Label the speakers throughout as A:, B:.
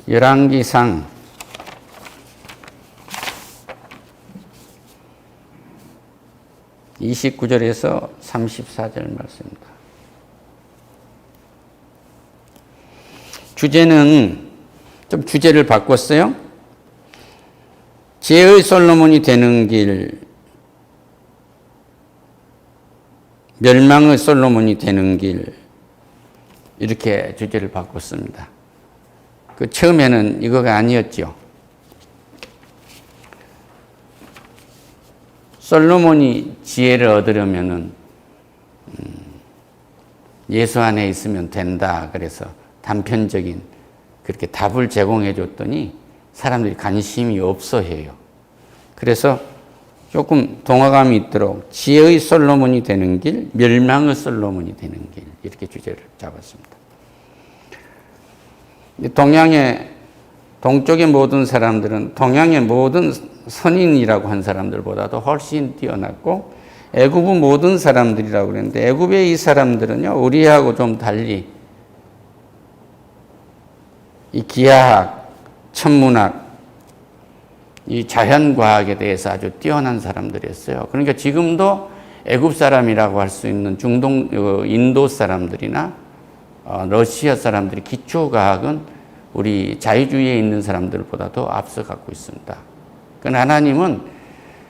A: 열왕기상 29절에서 34절 말씀입니다. 주제는 좀 주제를 바꿨어요. 지혜의 솔로몬이 되는 길, 멸망의 솔로몬이 되는 길, 이렇게 주제를 바꿨습니다. 그 처음에는 이거가 아니었죠. 솔로몬이 지혜를 얻으려면은 예수 안에 있으면 된다. 그래서 단편적인 그렇게 답을 제공해 줬더니 사람들이 관심이 없어 해요. 그래서 조금 동화감이 있도록 지혜의 솔로몬이 되는 길, 멸망의 솔로몬이 되는 길, 이렇게 주제를 잡았습니다. 동쪽의 모든 사람들은 동양의 모든 선인이라고 한 사람들보다도 훨씬 뛰어났고, 애굽의 모든 사람들이라고 그랬는데, 애굽의 이 사람들은요, 우리하고 좀 달리 이 기하학, 천문학, 이 자연과학에 대해서 아주 뛰어난 사람들이었어요. 그러니까 지금도 애굽 사람이라고 할 수 있는 인도 사람들이나 러시아 사람들이 기초과학은 우리 자유주의에 있는 사람들보다도 앞서 갖고 있습니다. 그러나 하나님은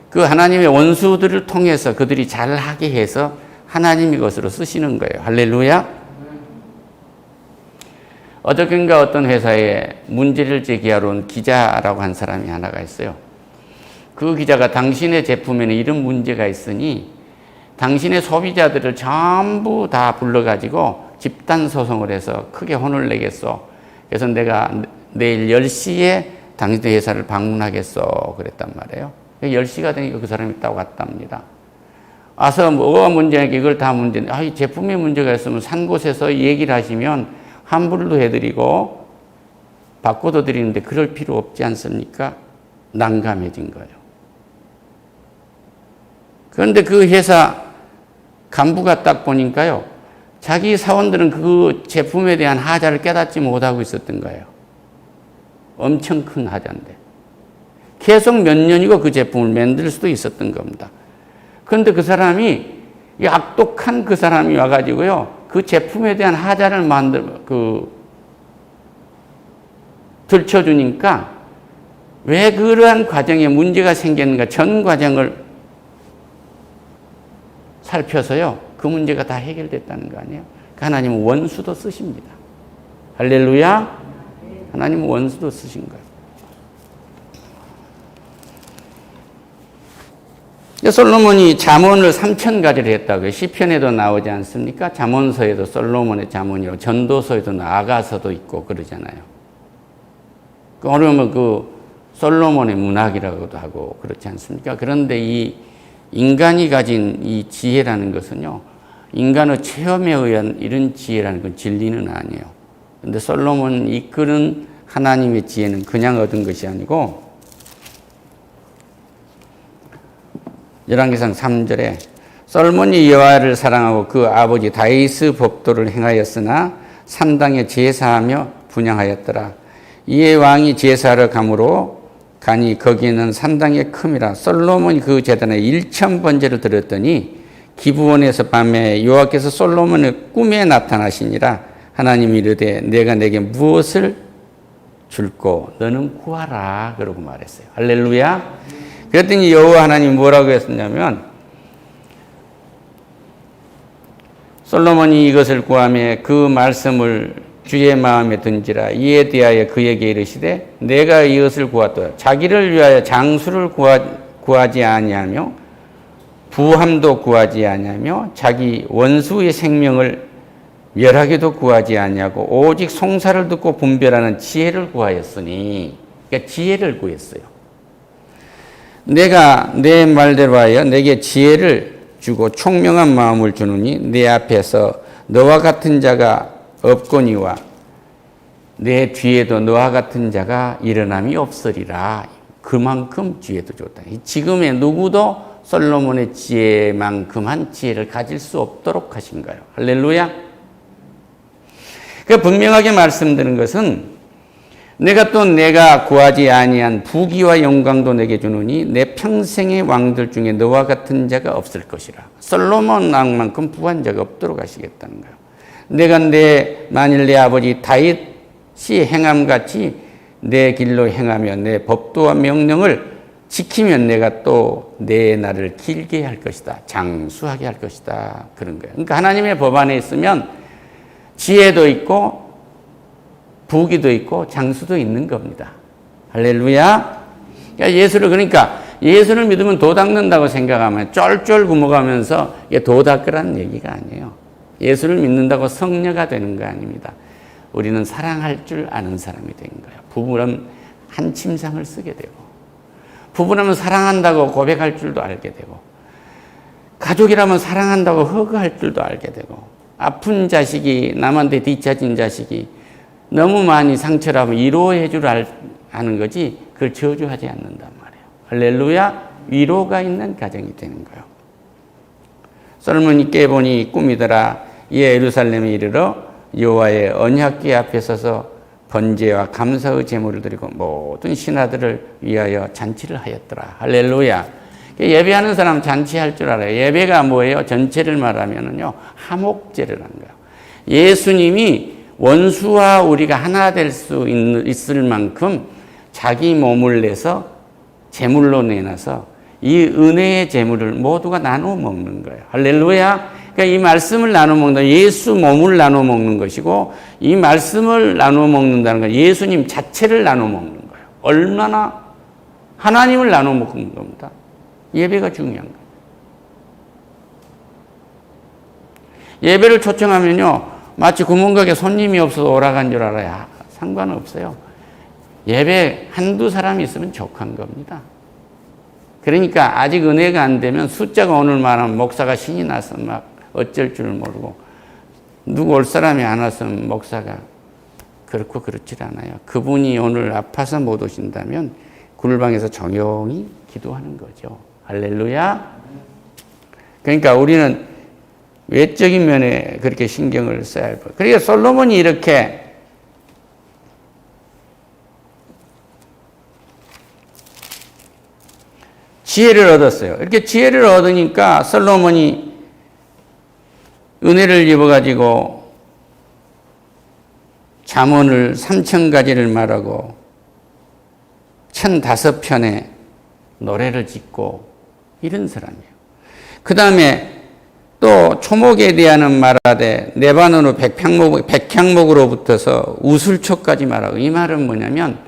A: 그 하나님의 원수들을 통해서 그들이 잘하게 해서 하나님이 것으로 쓰시는 거예요. 할렐루야. 어저께인가 어떤 회사에 문제를 제기하러 온 기자라고 한 사람이 하나가 있어요. 그 기자가 당신의 제품에는 이런 문제가 있으니 당신의 소비자들을 전부 다 불러가지고 집단소송을 해서 크게 혼을 내겠어. 그래서 내가 내일 10시에 당신의 회사를 방문하겠어. 그랬단 말이에요. 10시가 되니까 그 사람이 딱 왔답니다. 와서 뭐가 문제냐, 이걸 다 문제인데, 이 제품에 문제가 있으면 산 곳에서 얘기를 하시면 환불도 해드리고 바꿔도 드리는데 그럴 필요 없지 않습니까? 난감해진 거예요. 그런데 그 회사 간부가 딱 보니까요, 자기 사원들은 그 제품에 대한 하자를 깨닫지 못하고 있었던 거예요. 엄청 큰 하자인데. 계속 몇 년이고 그 제품을 만들 수도 있었던 겁니다. 그런데 그 사람이, 이 악독한 그 사람이 와가지고요, 그 제품에 대한 하자를 들춰주니까 왜 그러한 과정에 문제가 생겼는가 전 과정을 살펴서요, 그 문제가 다 해결됐다는 거 아니에요? 하나님은 원수도 쓰십니다. 할렐루야. 하나님은 원수도 쓰신 거예요. 솔로몬이 잠언을 3,000가지를 했다고요. 시편에도 나오지 않습니까? 잠언서에도 솔로몬의 잠언이고, 전도서에도 아가서도 있고 그러잖아요. 그러면 그 솔로몬의 문학이라고도 하고 그렇지 않습니까? 그런데 이 인간이 가진 이 지혜라는 것은요, 인간의 체험에 의한 이런 지혜라는 건 진리는 아니에요. 그런데 솔로몬이 이끄는 하나님의 지혜는 그냥 얻은 것이 아니고, 열왕기상 3절에 솔로몬이 여호와를 사랑하고 그 아버지 다윗의 법도를 행하였으나 산당에 제사하며 분향하였더라. 이에 왕이 제사를 가므로 가니 거기에는 산당의 큼이라. 솔로몬이 그 제단에 1,000번제를 드렸더니 기브온에서 밤에 여호와께서 솔로몬의 꿈에 나타나시니라. 하나님이 이르되 내가 내게 무엇을 줄꼬 너는 구하라. 그러고 말했어요. 할렐루야. 그랬더니 여호와 하나님이 뭐라고 했었냐면, 솔로몬이 이것을 구하며 그 말씀을 주의 마음에 든지라. 이에 대하여 그에게 이르시되 내가 이것을 구하도다. 자기를 위하여 장수를 구하지 아니하며 부함도 구하지 아니하며 자기 원수의 생명을 멸하기도 구하지 아니하고 오직 송사를 듣고 분별하는 지혜를 구하였으니, 그러니까 지혜를 구했어요. 내가 내 말대로 하여 내게 지혜를 주고 총명한 마음을 주느니 내 앞에서 너와 같은 자가 없거니와 내 뒤에도 너와 같은 자가 일어남이 없으리라. 그만큼 지혜도 줬다. 지금의 누구도 솔로몬의 지혜만큼한 지혜를 가질 수 없도록 하신 거예요. 할렐루야. 분명하게 말씀드린 것은 내가 구하지 아니한 부귀와 영광도 내게 주노니 내 평생의 왕들 중에 너와 같은 자가 없을 것이라. 솔로몬 왕만큼 부한 자가 없도록 하시겠다는 거예요. 내가 만일 내 아버지 다윗이 행함같이 내 길로 행하며 내 법도와 명령을 지키면 내가 또 내 날을 길게 할 것이다. 장수하게 할 것이다. 그런 거예요. 그러니까 하나님의 법 안에 있으면 지혜도 있고 부귀도 있고 장수도 있는 겁니다. 할렐루야. 그러니까 예수를 믿으면 도 닦는다고 생각하면 쫄쫄 굶어가면서 이게 도 닦으라는 얘기가 아니에요. 예수를 믿는다고 성녀가 되는 거 아닙니다. 우리는 사랑할 줄 아는 사람이 된 거예요. 부부라면 한 침상을 쓰게 되고, 부부라면 사랑한다고 고백할 줄도 알게 되고, 가족이라면 사랑한다고 허그할 줄도 알게 되고, 아픈 자식이 남한테 뒤처진 자식이 너무 많이 상처를 하면 위로해 줄 아는 거지 그걸 저주하지 않는단 말이에요. 할렐루야. 위로가 있는 가정이 되는 거예요. 솔로몬이 깨보니 꿈이더라. 이에 예루살렘에 이르러 여호와의 언약궤 앞에 서서 번제와 감사의 제물을 드리고 모든 신하들을 위하여 잔치를 하였더라. 할렐루야. 예배하는 사람 잔치할 줄 알아요. 예배가 뭐예요? 전체를 말하면은요, 화목제를 하는 거예요. 예수님이 원수와 우리가 하나 될 수 있을 만큼 자기 몸을 내서 제물로 내놔서 이 은혜의 제물을 모두가 나눠 먹는 거예요. 할렐루야. 그러니까 이 말씀을 나눠 먹는다. 예수 몸을 나눠 먹는 것이고, 이 말씀을 나눠 먹는다는 건 예수님 자체를 나눠 먹는 거예요. 얼마나 하나님을 나눠 먹는 겁니다. 예배가 중요한 거예요. 예배를 초청하면요, 마치 구멍가게 손님이 없어서 오라간 줄 알아야 상관없어요. 예배 한두 사람이 있으면 족한 겁니다. 그러니까 아직 은혜가 안 되면 숫자가 오늘 말하면 목사가 신이 나서 막 어쩔 줄 모르고, 누구 올 사람이 안 왔으면 목사가 그렇고 그렇지 않아요. 그분이 오늘 아파서 못 오신다면 굴방에서 조용히 기도하는 거죠. 할렐루야. 그러니까 우리는 외적인 면에 그렇게 신경을 써야 할 거예요. 그러니까 솔로몬이 이렇게 지혜를 얻었어요. 이렇게 지혜를 얻으니까 솔로몬이 은혜를 입어가지고 잠언을 3000가지를 말하고 1005편의 노래를 짓고 이런 사람이에요. 그 다음에 또 초목에 대하는 말하되 네바논의 백향목으로부터서 우슬초까지 말하고, 이 말은 뭐냐면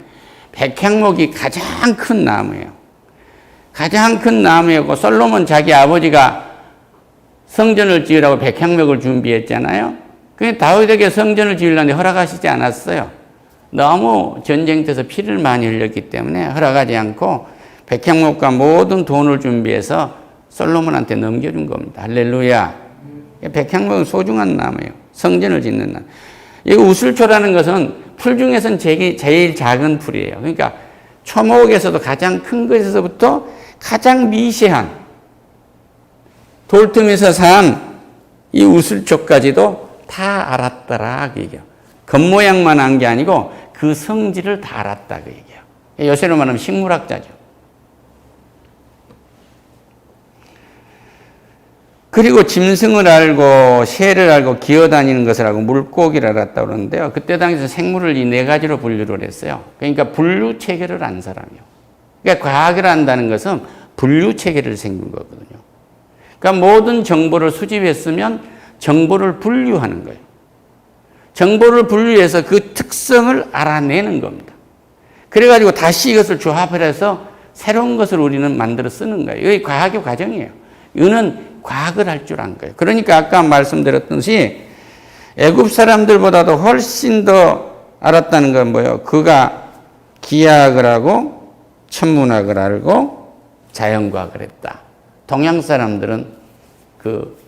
A: 백향목이 가장 큰 나무예요. 가장 큰 나무였고, 솔로몬 자기 아버지가 성전을 지으라고 백향목을 준비했잖아요. 그게 다윗에게 성전을 지으려는데 허락하시지 않았어요. 너무 전쟁터에서 피를 많이 흘렸기 때문에 허락하지 않고 백향목과 모든 돈을 준비해서 솔로몬한테 넘겨준 겁니다. 할렐루야. 백향목은 소중한 나무예요. 성전을 짓는 나무. 이 우슬초라는 것은 풀 중에서는 제일 작은 풀이에요. 그러니까 초목에서도 가장 큰 것에서부터 가장 미세한 돌틈에서 산 이 우슬초까지도 다 알았더라 그 얘기예요. 겉모양만 한 게 아니고 그 성질을 다 알았다 그 얘기예요. 요새로 말하면 식물학자죠. 그리고 짐승을 알고 새를 알고 기어다니는 것을 알고 물고기를 알았다고 그러는데요. 그때 당시에 생물을 이 네 가지로 분류를 했어요. 그러니까 분류 체계를 안 사람이요. 그러니까 과학을 안다는 것은 분류 체계를 생긴 거거든요. 그러니까 모든 정보를 수집했으면 정보를 분류하는 거예요. 정보를 분류해서 그 특성을 알아내는 겁니다. 그래가지고 다시 이것을 조합을 해서 새로운 것을 우리는 만들어 쓰는 거예요. 이게 과학의 과정이에요. 이거는 과학을 할 줄 안 거예요. 그러니까 아까 말씀드렸듯이 애굽 사람들보다도 훨씬 더 알았다는 건 뭐예요? 그가 기하학을 하고 천문학을 알고 자연과학을 했다. 동양 사람들은 그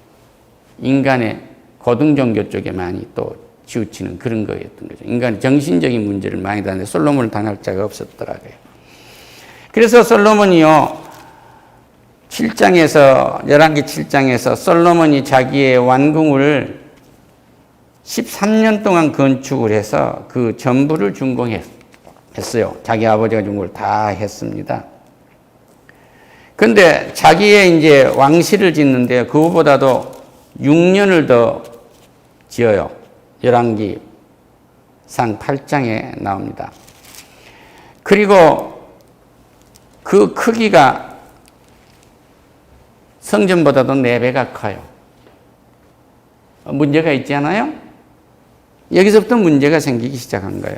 A: 인간의 고등종교 쪽에 많이 또 치우치는 그런 거였던 거죠. 인간의 정신적인 문제를 많이 다는데 솔로몬을 당할 자가 없었더라고요. 그래서 솔로몬이요, 11기 7장에서 솔로몬이 자기의 왕궁을 13년 동안 건축을 해서 그 전부를 준공했어요. 했어요. 자기 아버지가 준 걸 다 했습니다. 근데 자기의 이제 왕실을 짓는데 그거보다도 6년을 더 지어요. 열왕기상 8장에 나옵니다. 그리고 그 크기가 성전보다도 4배가 커요. 문제가 있지 않아요? 여기서부터 문제가 생기기 시작한 거예요.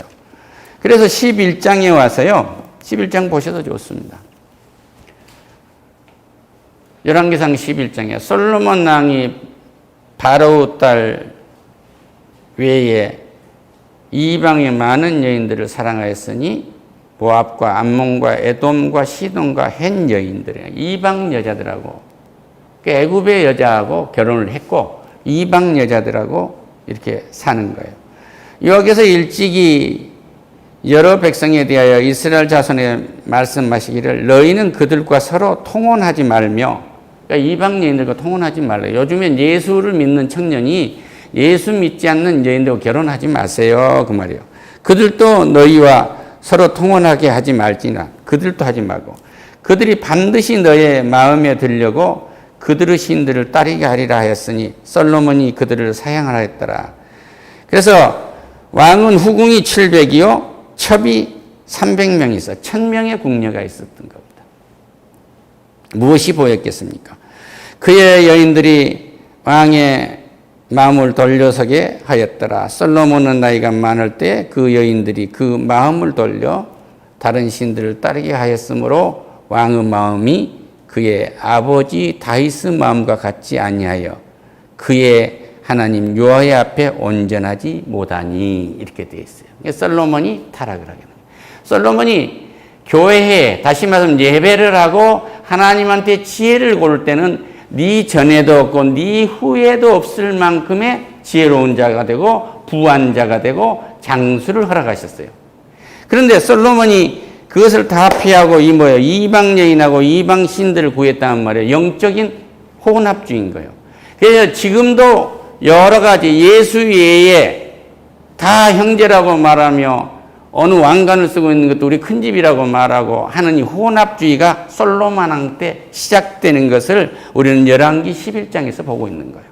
A: 그래서 11장에 와서요. 11장 보셔도 좋습니다. 열왕기상 11장에 솔로몬 왕이 바로의 딸 외에 이방의 많은 여인들을 사랑하였으니 모압과 암몬과 에돔과 시돈과 헷 여인들, 이방 여자들하고 애굽의 여자하고 결혼을 했고 이방 여자들하고 이렇게 사는 거예요. 여기서 일찍이 여러 백성에 대하여 이스라엘 자손에 말씀하시기를 너희는 그들과 서로 통혼하지 말며, 그러니까 이방 여인들과 통혼하지 말라. 요즘엔 예수를 믿는 청년이 예수 믿지 않는 여인들과 결혼하지 마세요, 그 말이에요. 그들도 너희와 서로 통혼하게 하지 말지나, 그들도 하지 말고 그들이 반드시 너의 마음에 들려고 그들의 신들을 따르게 하리라 하였으니 솔로몬이 그들을 사양하라 했더라. 그래서 왕은 후궁이 700이요 첩이 300명이 있어 1000명의 궁녀가 있었던 겁니다. 무엇이 보였겠습니까? 그의 여인들이 왕의 마음을 돌려서게 하였더라. 솔로몬은 나이가 많을 때 그 여인들이 그 마음을 돌려 다른 신들을 따르게 하였으므로 왕의 마음이 그의 아버지 다윗의 마음과 같지 아니하여 그의 하나님 여호와 앞에 온전하지 못하니, 이렇게 되어 있어요. 솔로몬이 타락을 하게 됩니다. 솔로몬이 교회에 다시 말하면 예배를 하고 하나님한테 지혜를 고를 때는 네 전에도 없고 네 후에도 없을 만큼의 지혜로운 자가 되고 부한 자가 되고 장수를 허락하셨어요. 그런데 솔로몬이 그것을 다 피하고 이방 여인하고 이방 신들을 구했다는 말이에요. 영적인 혼합주의인 거예요. 그래서 지금도 여러 가지 예수 외에 다 형제라고 말하며 어느 왕관을 쓰고 있는 것도 우리 큰집이라고 말하고 하는 이 혼합주의가 솔로몬 왕 때 시작되는 것을 우리는 열왕기 11장에서 보고 있는 거예요.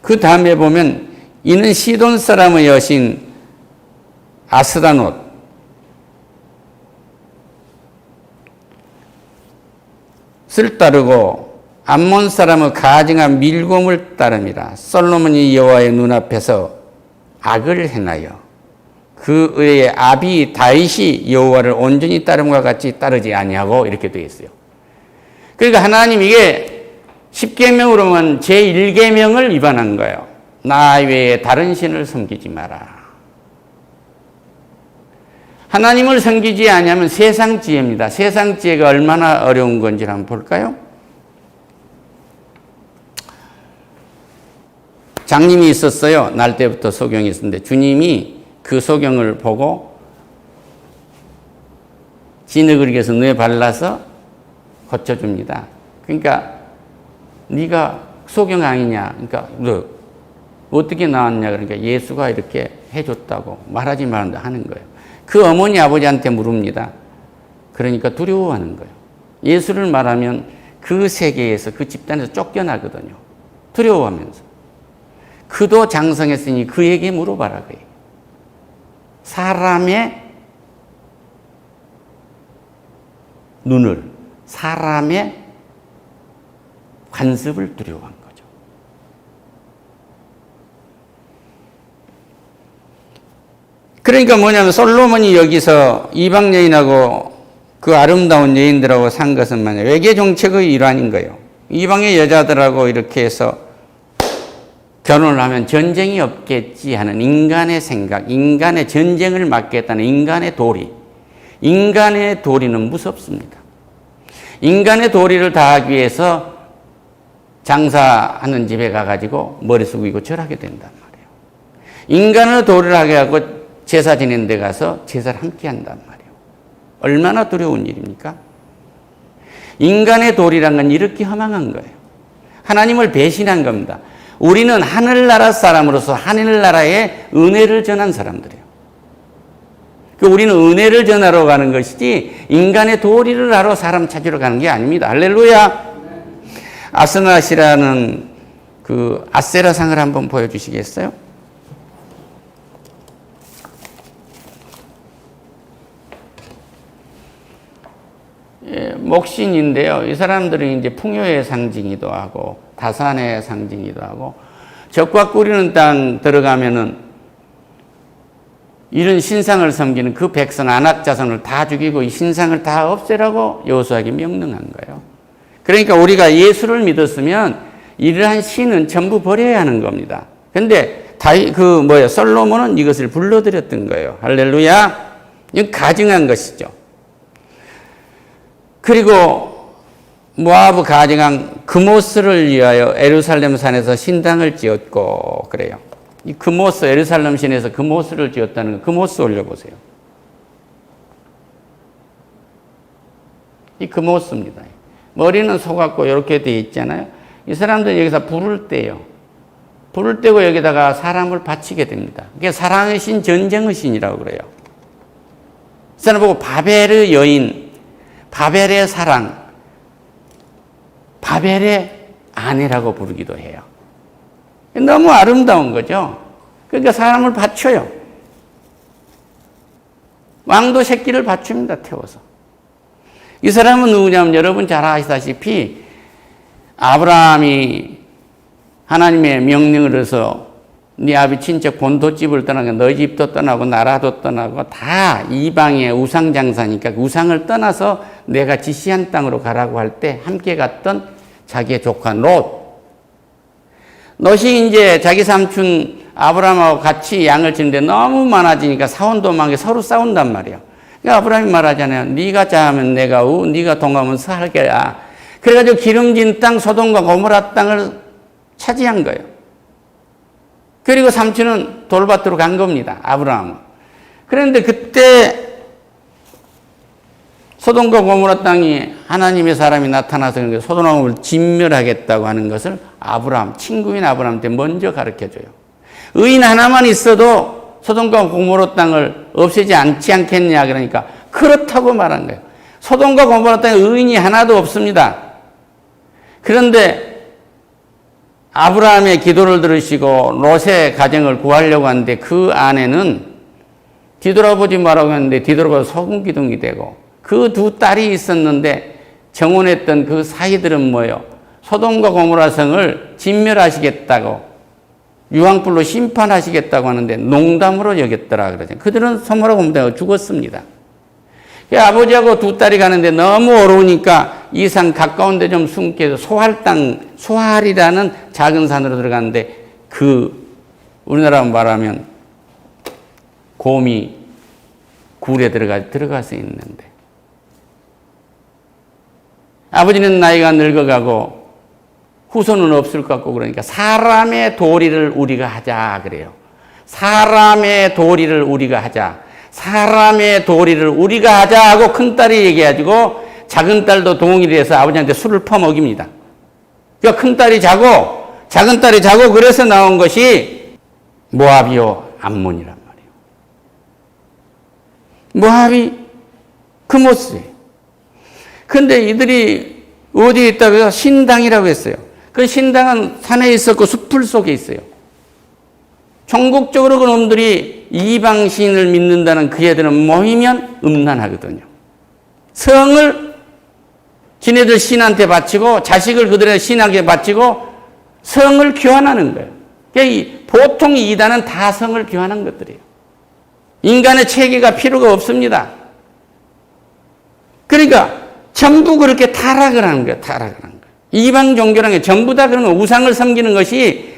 A: 그 다음에 보면 이는 시돈 사람의 여신 아스다롯, 을 따르고 암몬 사람의 가증한 밀곰을 따름이라. 솔로몬이 여호와의 눈앞에서 악을 행하여 그의 아비 다윗이 여호와를 온전히 따름과 같이 따르지 아니하고, 이렇게 되어 있어요. 그러니까 하나님 이게 10계명으로는 제1계명을 위반한 거예요. 나 외에 다른 신을 섬기지 마라. 하나님을 섬기지 아니하면 세상 지혜입니다. 세상 지혜가 얼마나 어려운 건지 한번 볼까요? 장님이 있었어요. 날 때부터 소경이 있었는데 주님이 그 소경을 보고 진흙을겨서 뇌에 발라서 고쳐줍니다. 그러니까 네가 소경 아니냐? 그러니까 너 어떻게 나왔냐? 그러니까 예수가 이렇게 해줬다고 말하지 말한다 하는 거예요. 그 어머니 아버지한테 물읍니다. 그러니까 두려워하는 거예요. 예수를 말하면 그 세계에서 그 집단에서 쫓겨나거든요. 두려워하면서. 그도 장성했으니 그에게 물어봐라. 그게. 사람의 눈을, 사람의 관습을 두려워한 거죠. 그러니까 뭐냐면 솔로몬이 여기서 이방 여인하고 그 아름다운 여인들하고 산 것은 뭐냐, 외계 정책의 일환인 거예요. 이방의 여자들하고 이렇게 해서 결혼을 하면 전쟁이 없겠지 하는 인간의 생각, 인간의 전쟁을 막겠다는 인간의 도리. 인간의 도리는 무섭습니다. 인간의 도리를 다하기 위해서 장사하는 집에 가가지고 머리 숙이고 절하게 된단 말이에요. 인간의 도리를 하게 하고 제사 지낸 데 가서 제사를 함께 한단 말이에요. 얼마나 두려운 일입니까? 인간의 도리란 건 이렇게 허망한 거예요. 하나님을 배신한 겁니다. 우리는 하늘나라 사람으로서 하늘나라의 은혜를 전한 사람들이에요. 우리는 은혜를 전하러 가는 것이지 인간의 도리를 하러 사람 찾으러 가는 게 아닙니다. 할렐루야. 아스낫이라는 그 아세라상을 한번 보여주시겠어요? 예, 목신인데요. 이 사람들은 이제 풍요의 상징이기도 하고 다산의 상징이기도 하고 적과 꿀이는 땅 들어가면은 이런 신상을 섬기는 그 백성 아낙 자손을 다 죽이고 이 신상을 다 없애라고 여호수아에게 명령한 거예요. 그러니까 우리가 예수를 믿었으면 이러한 신은 전부 버려야 하는 겁니다. 근데 솔로몬은 이것을 불러들였던 거예요. 할렐루야. 이건 가증한 것이죠. 그리고 모아브 가증한 그모스를 위하여 예루살렘 산에서 신당을 지었고 그래요. 이 그모스, 예루살렘 신에서 그모스를 지었다는 거, 그모스 올려보세요. 이 그모스입니다. 머리는 속았고 이렇게 되어 있잖아요. 이 사람들은 여기서 불을 떼요. 불을 떼고 여기다가 사람을 바치게 됩니다. 그게 사랑의 신, 전쟁의 신이라고 그래요. 이 사람 보고 바벨의 여인, 바벨의 사랑, 바벨의 아내라고 부르기도 해요. 너무 아름다운 거죠. 그러니까 사람을 바쳐요. 왕도 새끼를 바칩니다. 태워서. 이 사람은 누구냐면 여러분 잘 아시다시피 아브라함이 하나님의 명령을 해서 네 아비 친척 본토집을 떠나고 너희 집도 떠나고 나라도 떠나고 다 이방의 우상 장사니까 우상을 떠나서 내가 지시한 땅으로 가라고 할 때 함께 갔던 자기의 조카 롯. 롯이 이제 자기 삼촌 아브라함하고 같이 양을 치는데 너무 많아지니까 사원도 많게 서로 싸운단 말이에요. 그러니까 아브라함이 말하잖아요. 네가 자하면 내가 우, 네가 동하면 서할게야. 그래가지고 기름진 땅 소돔과 고모라 땅을 차지한 거예요. 그리고 삼촌은 돌밭으로 간 겁니다. 아브라함은. 그런데 그때 소돔과 고모라 땅이 하나님의 사람이 나타나서 소돔을 진멸하겠다고 하는 것을 아브라함, 친구인 아브라함한테 먼저 가르쳐줘요. 의인 하나만 있어도 소돔과 고모라 땅을 없애지 않겠냐 그러니까 그렇다고 말한 거예요. 소돔과 고모라 땅에 의인이 하나도 없습니다. 그런데 아브라함의 기도를 들으시고 롯의 가정을 구하려고 하는데 그 아내는 뒤돌아보지 말라고 했는데 뒤돌아봐서 소금 기둥이 되고 그 두 딸이 있었는데 정혼했던 그 사이들은 뭐예요? 소돔과 고모라 성을 진멸하시겠다고 유황불로 심판하시겠다고 하는데 농담으로 여겼더라 그러죠. 그들은 소돔하고 고모라가 죽었습니다. 아버지하고 두 딸이 가는데 너무 어려우니까 이 산 가까운 데 좀 숨게 해서 소할 땅, 소할이라는 작은 산으로 들어갔는데 우리나라 말하면 곰이 굴에 들어가서 있는데 아버지는 나이가 늙어가고 후손은 없을 것 같고 그러니까 사람의 도리를 우리가 하자 그래요. 사람의 도리를 우리가 하자. 사람의 도리를 우리가 하자 하고 큰딸이 얘기해가지고 작은 딸도 동의를 해서 아버지한테 술을 퍼먹입니다. 그러니까 큰딸이 자고 작은딸이 자고 그래서 나온 것이 모압이요 암몬이란 말이에요. 모압이 그모스예요. 근데 이들이 어디에 있다고 해서 신당이라고 했어요. 그 신당은 산에 있었고 숲풀 속에 있어요. 전국적으로 그 놈들이 이방신을 믿는다는 그 애들은 모이면 음란하거든요. 성을 지네들 신한테 바치고 자식을 그들의 신에게 바치고 성을 교환하는 거예요. 그러니까 보통 이단은 다 성을 교환한 것들이에요. 인간의 체계가 필요가 없습니다. 그러니까 전부 그렇게 타락을 하는 거예요. 타락을 하는 거예요. 이방 종교라는 게 전부 다 그런 우상을 섬기는 것이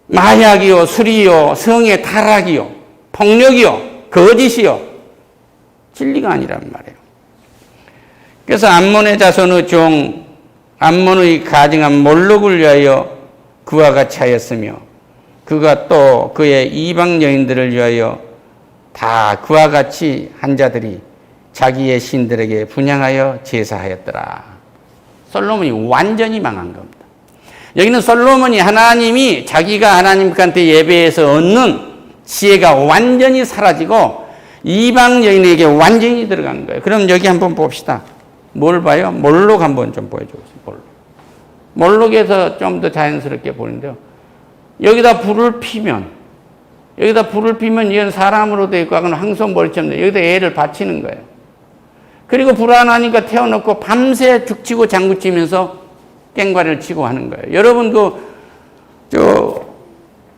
A: 마약이요, 술이요, 성의 타락이요, 폭력이요, 거짓이요, 진리가 아니란 말이에요. 그래서 암몬의 자손의 종, 암몬의 가증한 몰록을 위하여 그와 같이 하였으며 그가 또 그의 이방 여인들을 위하여 다 그와 같이 한 자들이 자기의 신들에게 분향하여 제사하였더라. 솔로몬이 완전히 망한 겁니다. 여기는 솔로몬이 하나님이 자기가 하나님한테 예배해서 얻는 지혜가 완전히 사라지고 이방 여인에게 완전히 들어간 거예요. 그럼 여기 한번 봅시다. 뭘 봐요? 몰록 한번 좀 보여주세요. 몰록에서 좀 더 자연스럽게 보는데요. 여기다 불을 피면 이건 사람으로 되어 있고 황소머리처럼 여기다 애를 바치는 거예요. 그리고 불안하니까 태워놓고 밤새 죽치고 장구치면서 깽과리를 치고 하는 거예요. 여러분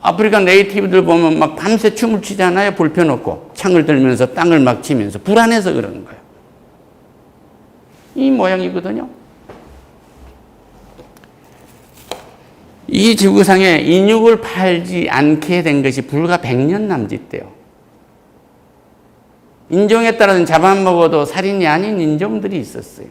A: 아프리카 네이티브들 보면 막 밤새 춤을 추잖아요. 불 펴놓고 창을 들면서 땅을 막 치면서 불안해서 그러는 거예요. 이 모양이거든요. 이 지구상에 인육을 팔지 않게 된 것이 불과 100년 남짓돼요. 인종에 따라서는 잡아먹어도 살인이 아닌 인종들이 있었어요.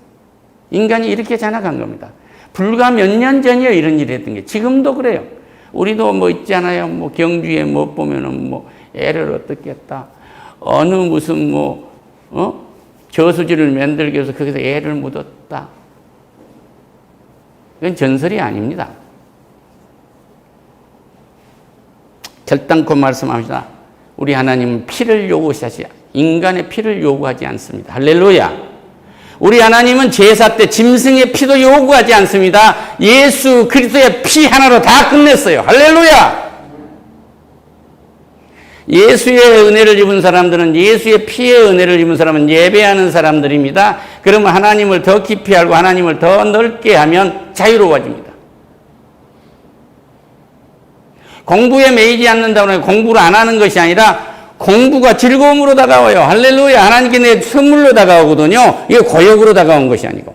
A: 인간이 이렇게 자라간 겁니다. 불과 몇 년 전이에요, 이런 일이 했던 게. 지금도 그래요. 우리도 뭐 있잖아요. 경주에 보면은 애를 어떻게 했다. 어느 무슨 저수지를 만들기 위해서 거기서 애를 묻었다. 이건 전설이 아닙니다. 결단코 말씀합니다. 우리 하나님은 피를 요구하시, 인간의 피를 요구하지 않습니다. 할렐루야. 우리 하나님은 제사 때 짐승의 피도 요구하지 않습니다. 예수 그리스도의 피 하나로 다 끝냈어요. 할렐루야. 예수의 은혜를 입은 사람들은, 예수의 피의 은혜를 입은 사람은 예배하는 사람들입니다. 그러면 하나님을 더 깊이 알고 하나님을 더 넓게 하면 자유로워집니다. 공부에 매이지 않는다고 해서 공부를 안 하는 것이 아니라 공부가 즐거움으로 다가와요. 할렐루야. 하나님께 내 선물로 다가오거든요. 이게 고역으로 다가온 것이 아니고.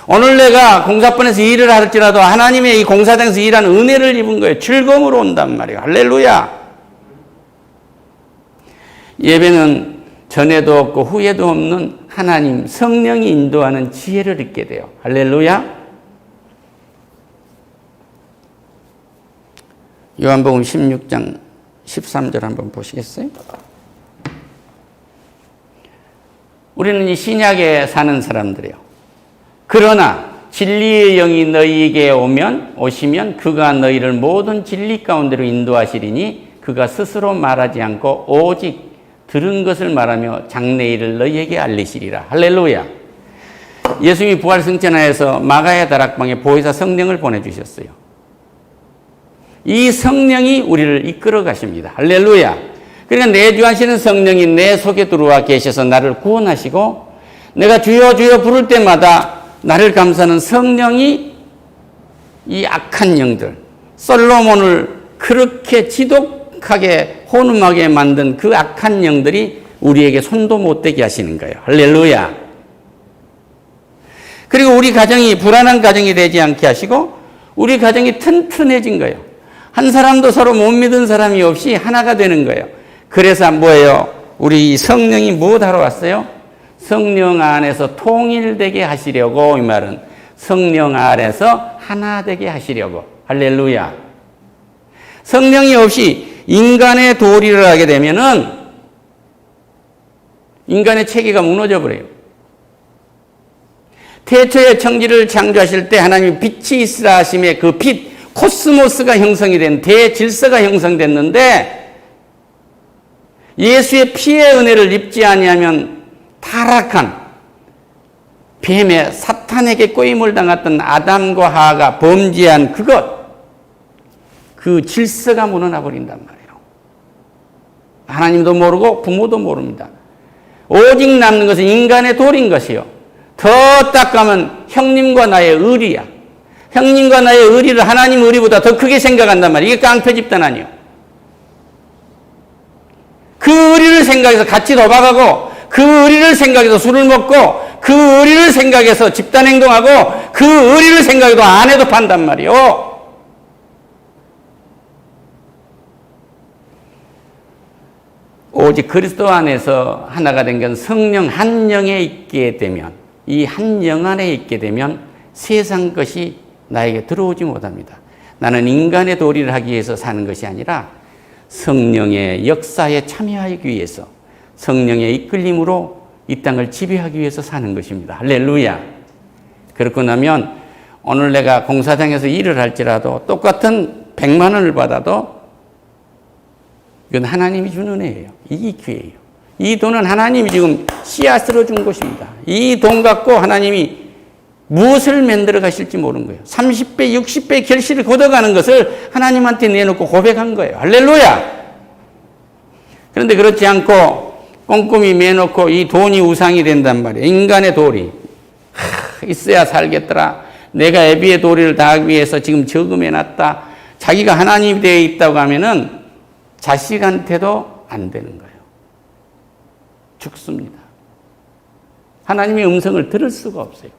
A: 오늘 내가 공사번에서 일을 할지라도 하나님의 이 공사장에서 일하는 은혜를 입은 거예요. 즐거움으로 온단 말이에요. 할렐루야. 예배는 전에도 없고 후에도 없는 하나님 성령이 인도하는 지혜를 얻게 돼요. 할렐루야. 요한복음 16장 13절 한번 보시겠어요? 우리는 이 신약에 사는 사람들이에요. 그러나 진리의 영이 너희에게 오시면 그가 너희를 모든 진리 가운데로 인도하시리니 그가 스스로 말하지 않고 오직 들은 것을 말하며 장래일을 너희에게 알리시리라. 할렐루야. 예수님이 부활승천하여서 마가의 다락방에 보혜사 성령을 보내주셨어요. 이 성령이 우리를 이끌어 가십니다. 할렐루야. 그러니까 내주하시는 성령이 내 속에 들어와 계셔서 나를 구원하시고 내가 주여 주여 부를 때마다 나를 감싸는 성령이 이 악한 영들, 솔로몬을 그렇게 지독하게 혼음하게 만든 그 악한 영들이 우리에게 손도 못 대게 하시는 거예요. 할렐루야. 그리고 우리 가정이 불안한 가정이 되지 않게 하시고 우리 가정이 튼튼해진 거예요. 한 사람도 서로 못 믿은 사람이 없이 하나가 되는 거예요. 그래서 뭐예요? 우리 성령이 무엇하러 왔어요? 성령 안에서 통일되게 하시려고, 이 말은 성령 안에서 하나 되게 하시려고. 할렐루야. 성령이 없이 인간의 도리를 하게 되면은 인간의 체계가 무너져 버려요. 태초의 천지를 창조하실 때 하나님이 빛이 있으라 하심에 그 빛, 코스모스가 형성이 된 대질서가 형성됐는데 예수의 피의 은혜를 입지 아니하면 타락한 뱀의 사탄에게 꼬임을 당했던 아담과 하와가 범죄한 그 질서가 무너져 버린단 말이에요. 하나님도 모르고 부모도 모릅니다. 오직 남는 것은 인간의 도리인 것이요. 더 딱 가면 형님과 나의 의리야. 형님과 나의 의리를 하나님 의리보다 더 크게 생각한단 말이에요. 이게 깡패 집단 아니에요. 그 의리를 생각해서 같이 도박하고 그 의리를 생각해서 술을 먹고 그 의리를 생각해서 집단 행동하고 그 의리를 생각해도 아내도 판단 말이에요. 오직 그리스도 안에서 하나가 된 건 성령 한 영에 있게 되면, 이 한 영 안에 있게 되면 세상 것이 나에게 들어오지 못합니다. 나는 인간의 도리를 하기 위해서 사는 것이 아니라 성령의 역사에 참여하기 위해서, 성령의 이끌림으로 이 땅을 지배하기 위해서 사는 것입니다. 할렐루야. 그렇고 나면 오늘 내가 공사장에서 일을 할지라도 똑같은 100만 원을 받아도 이건 하나님이 주는 애예요. 이게 기회예요. 이 돈은 하나님이 지금 씨앗으로 준 것입니다. 이 돈 갖고 하나님이 무엇을 만들어 가실지 모르는 거예요. 30배, 60배 결실을 거둬가는 것을 하나님한테 내놓고 고백한 거예요. 할렐루야! 그런데 그렇지 않고 꼼꼼히 매놓고 이 돈이 우상이 된단 말이에요. 인간의 도리. 있어야 살겠더라. 내가 애비의 도리를 다하기 위해서 지금 저금해놨다. 자기가 하나님이 되어 있다고 하면은 자식한테도 안 되는 거예요. 죽습니다. 하나님의 음성을 들을 수가 없어요.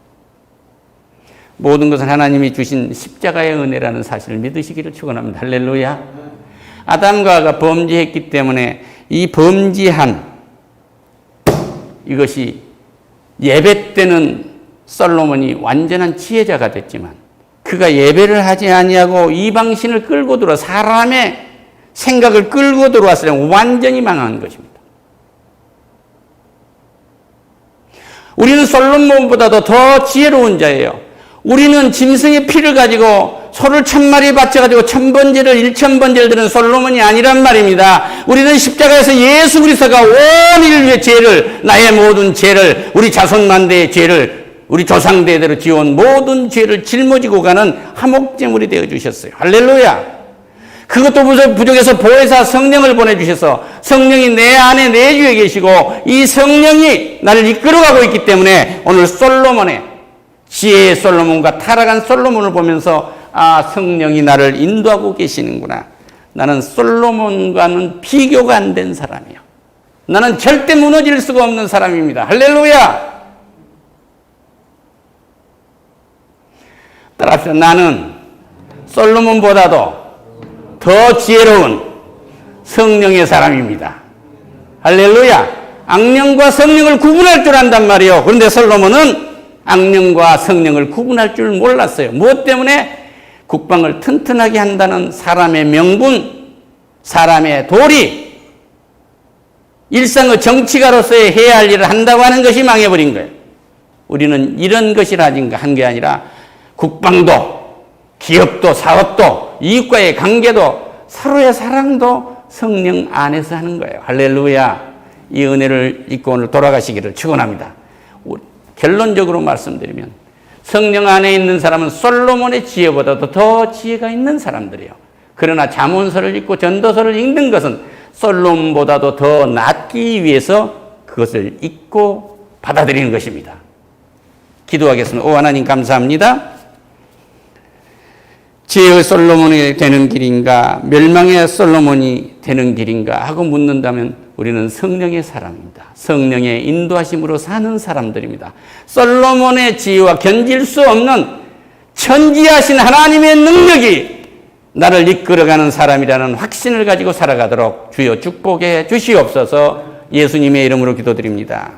A: 모든 것은 하나님이 주신 십자가의 은혜라는 사실을 믿으시기를 축원합니다. 할렐루야. 아담과 하와가 범죄했기 때문에 이 범죄한 이것이 예배 때는 솔로몬이 완전한 지혜자가 됐지만 그가 예배를 하지 아니하고 이방신을 끌고 들어와 사람의 생각을 끌고 들어왔을 때 완전히 망한 것입니다. 우리는 솔로몬보다도 더 지혜로운 자예요. 우리는 짐승의 피를 가지고 소를 1000마리 바쳐가지고 1000번제를 1000번제를 드는 솔로몬이 아니란 말입니다. 우리는 십자가에서 예수 그리스도가 온 인류의 죄를, 나의 모든 죄를, 우리 자손만대의 죄를, 우리 조상대대로 지어온 모든 죄를 짊어지고 가는 화목제물이 되어주셨어요. 할렐루야. 그것도 부족해서 보혜사 성령을 보내주셔서 성령이 내 안에 내주에 계시고 이 성령이 나를 이끌어가고 있기 때문에 오늘 솔로몬의 지혜의 솔로몬과 타락한 솔로몬을 보면서 아, 성령이 나를 인도하고 계시는구나. 나는 솔로몬과는 비교가 안 된 사람이요. 나는 절대 무너질 수가 없는 사람입니다. 할렐루야. 따라합시다. 나는 솔로몬보다도 더 지혜로운 성령의 사람입니다. 할렐루야. 악령과 성령을 구분할 줄 안단 말이에요. 그런데 솔로몬은 악령과 성령을 구분할 줄 몰랐어요. 무엇 때문에? 국방을 튼튼하게 한다는 사람의 명분, 사람의 도리, 일상의 정치가로서의 해야 할 일을 한다고 하는 것이 망해버린 거예요. 우리는 이런 것을 한 게 아니라 국방도, 기업도, 사업도, 이웃과의 관계도, 서로의 사랑도 성령 안에서 하는 거예요. 할렐루야. 이 은혜를 잊고 오늘 돌아가시기를 축원합니다. 결론적으로 말씀드리면 성령 안에 있는 사람은 솔로몬의 지혜보다도 더 지혜가 있는 사람들이에요. 그러나 잠언서를 읽고 전도서를 읽는 것은 솔로몬보다도 더 낫기 위해서 그것을 읽고 받아들이는 것입니다. 기도하겠습니다. 오 하나님 감사합니다. 지혜의 솔로몬이 되는 길인가 멸망의 솔로몬이 되는 길인가 하고 묻는다면 우리는 성령의 사람입니다. 성령의 인도하심으로 사는 사람들입니다. 솔로몬의 지혜와 견질 수 없는 천지하신 하나님의 능력이 나를 이끌어가는 사람이라는 확신을 가지고 살아가도록 주여 축복해 주시옵소서. 예수님의 이름으로 기도드립니다.